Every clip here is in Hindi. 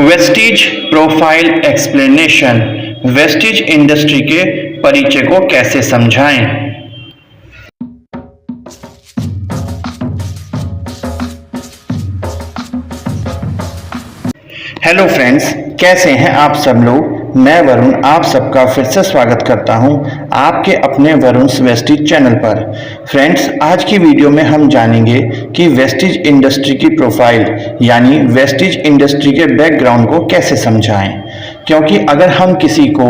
Vestige profile explanation. Vestige industry के परिचय को कैसे समझाएं। हेलो फ्रेंड्स, कैसे हैं आप सब लोग। मैं वरुण आप सबका फिर से स्वागत करता हूं आपके अपने वरुण्स वेस्टीज चैनल पर। फ्रेंड्स, आज की वीडियो में हम जानेंगे कि वेस्टीज इंडस्ट्री की प्रोफाइल यानी वेस्टीज इंडस्ट्री के बैकग्राउंड को कैसे समझाएं। क्योंकि अगर हम किसी को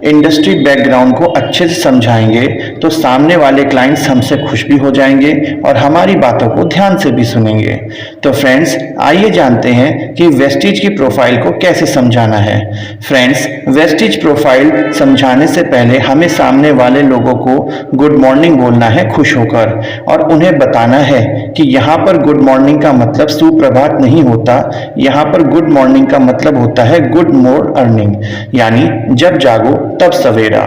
इंडस्ट्री बैकग्राउंड को अच्छे से समझाएंगे तो सामने वाले क्लाइंट्स हमसे खुश भी हो जाएंगे और हमारी बातों को ध्यान से भी सुनेंगे। तो फ्रेंड्स, आइए जानते हैं कि वेस्टीज की प्रोफाइल को कैसे समझाना है। फ्रेंड्स, वेस्टीज प्रोफाइल समझाने से पहले हमें सामने वाले लोगों को गुड मॉर्निंग बोलना है खुश होकर, और उन्हें बताना है कि यहाँ पर गुड मॉर्निंग का मतलब सुप्रभात नहीं होता। यहाँ पर गुड मॉर्निंग का मतलब होता है गुड मोर अर्निंग, यानी जब जागो तब सवेरा।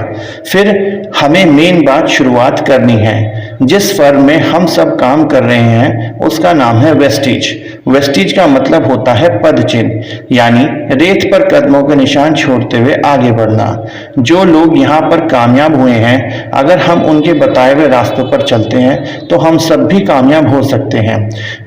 फिर हमें मेन बात शुरुआत करनी है। जिस फर्म में हम सब काम कर रहे हैं उसका नाम है वेस्टीज। वेस्टीज का मतलब होता है पद चिन्ह, यानी रेत पर कदमों के निशान छोड़ते हुए आगे बढ़ना। जो लोग यहाँ पर कामयाब हुए हैं, अगर हम उनके बताए हुए रास्तों पर चलते हैं तो हम सब भी कामयाब हो सकते हैं।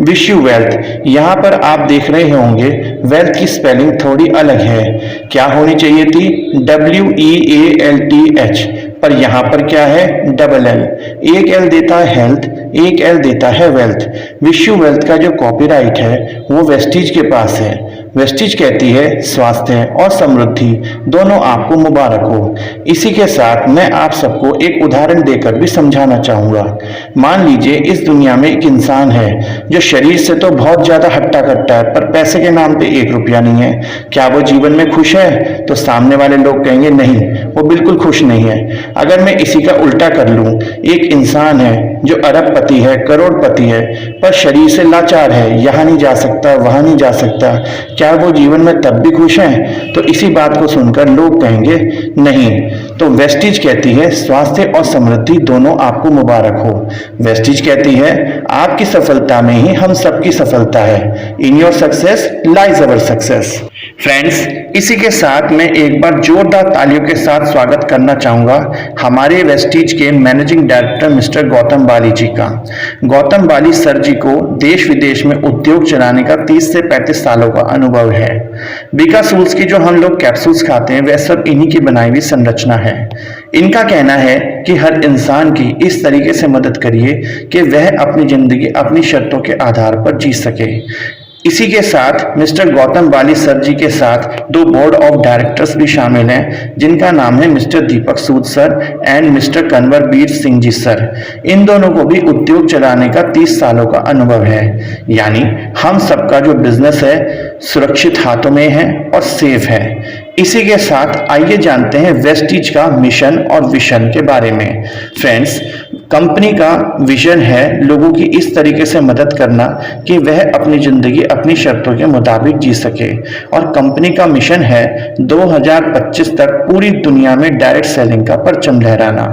Wish you wealth. यहाँ पर आप देख रहे होंगे वेल्थ की स्पेलिंग थोड़ी अलग है। क्या होनी चाहिए थी? WEALTH, पर यहाँ पर क्या है? Double L. एक एल देता है हेल्थ, एक एल देता है वेल्थ। विश यू वेल्थ का जो कॉपीराइट है वो वेस्टीज के पास है। वेस्टीज कहती है स्वास्थ्य और समृद्धि दोनों आपको मुबारक हो। इसी के साथ मैं आप सबको एक उदाहरण देकर भी समझाना चाहूँगा। मान लीजिए इस दुनिया में एक इंसान है जो शरीर से तो बहुत ज़्यादा हट्टा कट्टा है, पर पैसे के नाम पे 1 रुपया नहीं है। क्या वो जीवन में खुश है? तो सामने वाले लोग कहेंगे नहीं, वो बिल्कुल खुश नहीं है। अगर मैं इसी का उल्टा कर लूँ, एक इंसान है जो अरबपति है, करोड़पति है, पर शरीर से लाचार है, यहाँ नहीं जा सकता, वहाँ नहीं जा सकता। क्या वो जीवन में तब भी खुश हैं? तो इसी बात को सुनकर लोग कहेंगे नहीं। तो वेस्टीज कहती है स्वास्थ्य और समृद्धि दोनों आपको मुबारक हो। वेस्टीज कहती है आपकी सफलता में ही हम सबकी सफलता है। In your success lies our success. Friends, इसी के साथ मैं एक बार जोरदार तालियों के साथ स्वागत करना चाहूँगा हमारे वेस्टीज के मैनेजिंग डायरेक्टर मिस्टर गौतम बाली जी का। गौतम बाली सर जी को देश विदेश में उद्योग चलाने का 30 से 35 सालों का अनुभव है। बीकासूल्स की जो हम लोग कैप्सूल्स खाते हैं वह सब इन्हीं की बनाई हुई संरचना है। इनका कहना है कि हर इंसान की इस तरीके से मदद करिए कि वह अपनी जिंदगी अपनी शर्तों के आधार पर जी सके। इसी के साथ मिस्टर गौतम बाली सर जी के साथ 2 बोर्ड ऑफ डायरेक्टर्स भी शामिल हैं, जिनका नाम है mister Deepak Sood sir and mister Kanwarbir Singh ji sir. इन दोनों को भी उद्योग चलाने का 30 सालों का अनुभव है। यानी हम सबका जो बिजनेस है सुरक्षित हाथों में है और सेफ है। इसी के साथ आइए जानते हैं वेस्टीज का मिशन और विजन के बारे में। फ्रेंड्स, कंपनी का विजन है लोगों की इस तरीके से मदद करना कि वह अपनी जिंदगी अपनी शर्तों के मुताबिक जी सके, और कंपनी का मिशन है 2025 तक पूरी दुनिया में डायरेक्ट सेलिंग का परचम लहराना।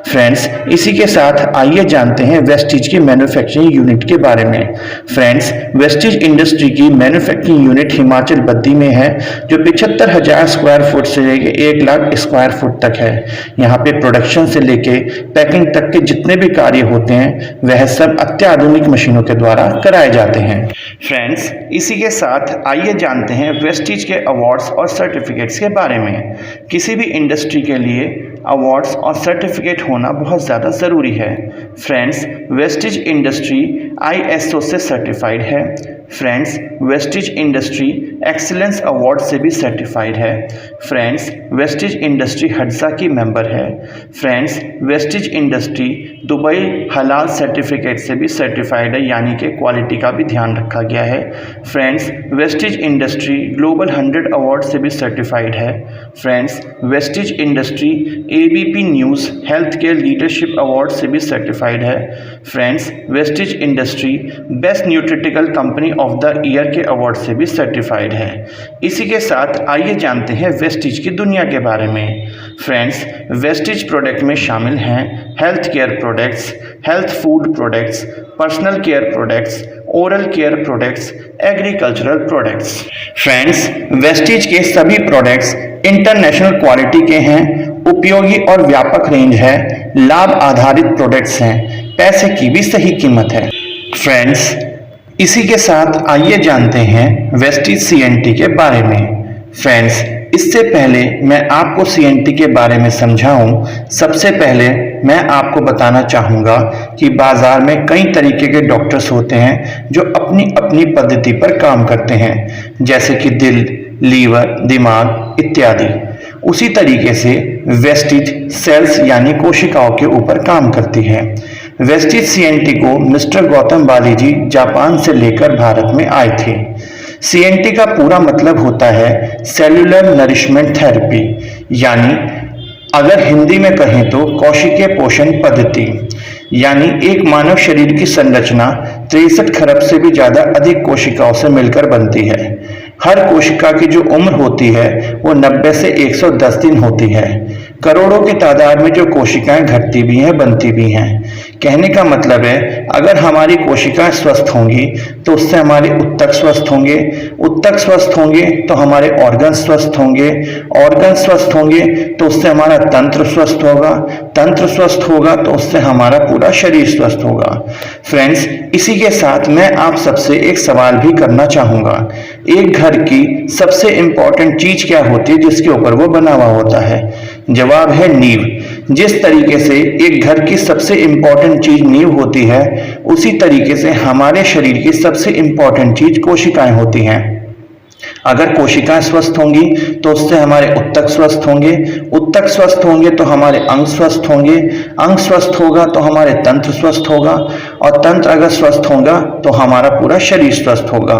फ्रेंड्स, इसी के साथ आइए जानते हैं वेस्टीज की मैन्युफैक्चरिंग यूनिट के बारे में। फ्रेंड्स, वेस्टीज इंडस्ट्री की मैन्युफैक्चरिंग यूनिट हिमाचल बद्दी में है, जो 75,000 स्क्वायर फुट से लेके 1 लाख स्क्वायर फुट तक है। यहाँ पे प्रोडक्शन से लेके पैकिंग तक के जितने भी कार्य होते हैं वह सब अत्याधुनिक मशीनों के द्वारा कराए जाते हैं। फ्रेंड्स, इसी के साथ आइए जानते हैं वेस्टीज के अवार्ड्स और सर्टिफिकेट्स के बारे में। किसी भी इंडस्ट्री के लिए अवार्ड्स और सर्टिफिकेट होना बहुत ज़्यादा ज़रूरी है। फ्रेंड्स, वेस्टीज इंडस्ट्री ISO से सर्टिफाइड है। Friends, Vestige industry excellence award से भी सर्टिफाइड है। फ्रेंड्स, वेस्टीज इंडस्ट्री हड्सा की मेंबर है। फ्रेंड्स, वेस्टीज इंडस्ट्री दुबई हलाल सर्टिफिकेट से भी सर्टिफाइड है, यानी कि क्वालिटी का भी ध्यान रखा गया है। Friends, Vestige industry global 100 award से भी सर्टिफाइड है। Friends, Vestige industry ABP news health care leadership award से भी सर्टिफाइड है। Friends, Vestige industry best nutraceutical company of the year के अवार्ड से भी सर्टिफाइड है। इसी के साथ आइए जानते हैं वेस्टिज की दुनिया के बारे में। फ्रेंड्स, वेस्टिज प्रोडक्ट में शामिल हैं health care products, health food products, personal care products, oral care products, agricultural products. Friends, Vestige के सभी प्रोडक्ट्स इंटरनेशनल क्वालिटी के हैं, उपयोगी और व्यापक रेंज है, लाभ आधारित प्रोडक्ट्स हैं, पैसे की भी सही कीमत है। फ्रेंड्स, इसी के साथ आइए जानते हैं वेस्टिज सीएनटी के बारे में। फ्रेंड्स, इससे पहले मैं आपको सीएनटी के बारे में समझाऊं, सबसे पहले मैं आपको बताना चाहूँगा कि बाज़ार में कई तरीके के डॉक्टर्स होते हैं जो अपनी अपनी पद्धति पर काम करते हैं, जैसे कि दिल, लीवर, दिमाग इत्यादि। उसी तरीके से वेस्टिज सेल्स यानी कोशिकाओं के ऊपर काम करती है। वेस्टिज सीएनटी को मिस्टर गौतम बालीजी जापान से लेकर भारत में आए थे। सीएनटी का पूरा मतलब होता है सेल्यूलर नरिशमेंट थेरेपी, यानी अगर हिंदी में कहें तो कोशिकीय पोषण पद्धति। यानी एक मानव शरीर की संरचना 63 खरब से भी ज्यादा अधिक कोशिकाओं से मिलकर बनती है। हर कोशिका की जो उम्र होती है वो 90 से 110 दिन होती है। करोड़ों की तादाद में जो कोशिकाएं घटती भी हैं, बनती भी हैं। कहने का मतलब है अगर हमारी कोशिकाएं स्वस्थ होंगी तो उससे हमारे उत्तक स्वस्थ होंगे, उत्तक स्वस्थ होंगे तो हमारे ऑर्गन स्वस्थ होंगे, ऑर्गन स्वस्थ होंगे तो उससे हमारा तंत्र स्वस्थ होगा, तंत्र स्वस्थ होगा तो उससे हमारा पूरा शरीर स्वस्थ होगा। फ्रेंड्स, इसी के साथ मैं आप सबसे एक सवाल भी करना चाहूँगा। एक घर की सबसे इम्पोर्टेंट चीज क्या होती है जिसके ऊपर वो बना हुआ होता है? जवाब है नींव। जिस तरीके से एक घर की सबसे इम्पोर्टेंट चीज नींव होती है, उसी तरीके से हमारे शरीर की सबसे इम्पोर्टेंट चीज कोशिकाएं होती हैं। अगर कोशिकाएं स्वस्थ होंगी तो उससे हमारे उत्तक स्वस्थ होंगे, उत्तक स्वस्थ होंगे तो हमारे अंग स्वस्थ होंगे, अंग स्वस्थ होगा तो हमारे तंत्र स्वस्थ होगा, और तंत्र अगर स्वस्थ होगा तो हमारा पूरा शरीर स्वस्थ होगा।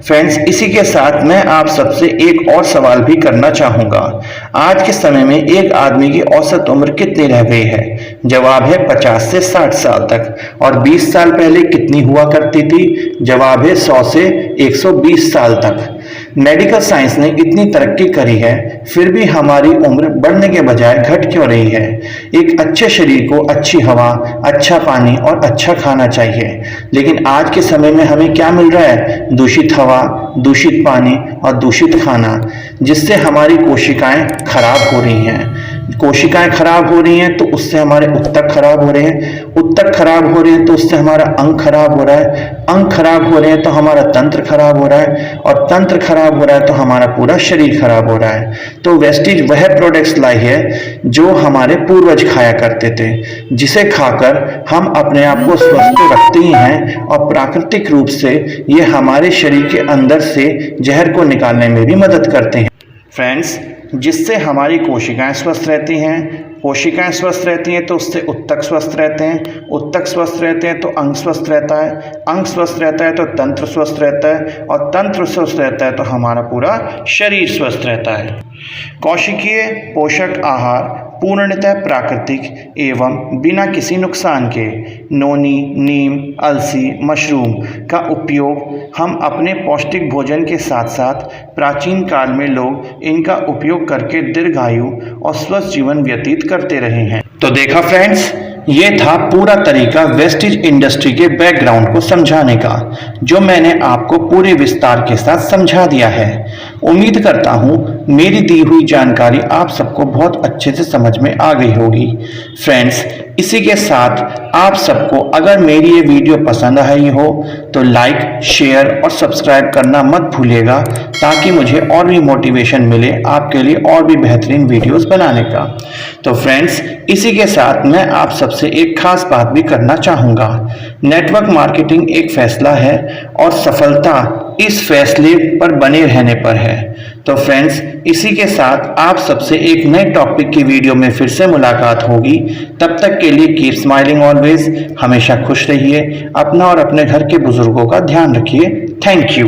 फ्रेंड्स, इसी के साथ मैं आप सबसे एक और सवाल भी करना चाहूंगा। आज के समय में एक आदमी की औसत उम्र कितनी रह गई है? जवाब है 50 से 60 साल तक। और 20 साल पहले कितनी हुआ करती थी? जवाब है 100 से 120 साल तक। मेडिकल साइंस ने इतनी तरक्की करी है, फिर भी हमारी उम्र बढ़ने के बजाय घट क्यों रही है? एक अच्छे शरीर को अच्छी हवा, अच्छा पानी और अच्छा खाना चाहिए, लेकिन आज के समय में हमें क्या मिल रहा है? दूषित हवा, दूषित पानी और दूषित खाना, जिससे हमारी कोशिकाएं खराब हो रही हैं। कोशिकाएं खराब हो रही हैं तो उससे हमारे उत्तक खराब हो रहे हैं, उत्तक खराब हो रहे हैं तो उससे हमारा अंग खराब हो रहा है, अंग खराब हो रहे हैं तो हमारा तंत्र खराब हो रहा है, और तंत्र खराब हो रहा है तो हमारा पूरा शरीर खराब हो रहा है। तो वेस्टिज वह प्रोडक्ट्स लाई है जो हमारे पूर्वज खाया करते थे, जिसे खाकर हम अपने आप को स्वस्थ रखते ही हैं, और प्राकृतिक रूप से ये हमारे शरीर के अंदर से जहर को निकालने में भी मदद करते हैं। फ्रेंड्स, जिससे हमारी कोशिकाएं स्वस्थ रहती हैं, कोशिकाएं स्वस्थ रहती हैं तो उससे उत्तक स्वस्थ रहते हैं, उत्तक स्वस्थ रहते हैं तो अंग स्वस्थ रहता है, अंग स्वस्थ रहता है तो तंत्र स्वस्थ रहता है, और तंत्र स्वस्थ रहता है तो हमारा पूरा शरीर स्वस्थ रहता है। कोशिकीय पोषक आहार पूर्णतः प्राकृतिक एवं बिना किसी नुकसान के नोनी, नीम, अलसी, मशरूम का उपयोग हम अपने पौष्टिक भोजन के साथ साथ प्राचीन काल में लोग इनका उपयोग करके दीर्घायु और स्वस्थ जीवन व्यतीत करते रहे हैं। तो देखा फ्रेंड्स, ये था पूरा तरीका वेस्टिज इंडस्ट्री के बैकग्राउंड को समझाने का, जो मैंने आपको पूरे विस्तार के साथ समझा दिया है। उम्मीद करता हूँ मेरी दी हुई जानकारी आप सबको बहुत अच्छे से समझ में आ गई होगी। फ्रेंड्स, इसी के साथ आप सबको अगर मेरी ये वीडियो पसंद आई हो तो लाइक, शेयर और सब्सक्राइब करना मत भूलिएगा, ताकि मुझे और भी मोटिवेशन मिले आपके लिए और भी बेहतरीन वीडियोस बनाने का। तो फ्रेंड्स, इसी के साथ मैं आप सबसे एक खास बात भी करना चाहूँगा। नेटवर्क मार्केटिंग एक फैसला है और सफलता इस फैसले पर बने रहने पर है। तो फ्रेंड्स, इसी के साथ आप सबसे एक नए टॉपिक की वीडियो में फिर से मुलाकात होगी। तब तक के लिए कीप स्माइलिंग ऑलवेज, हमेशा खुश रहिए, अपना और अपने घर के बुजुर्गों का ध्यान रखिए। Thank you.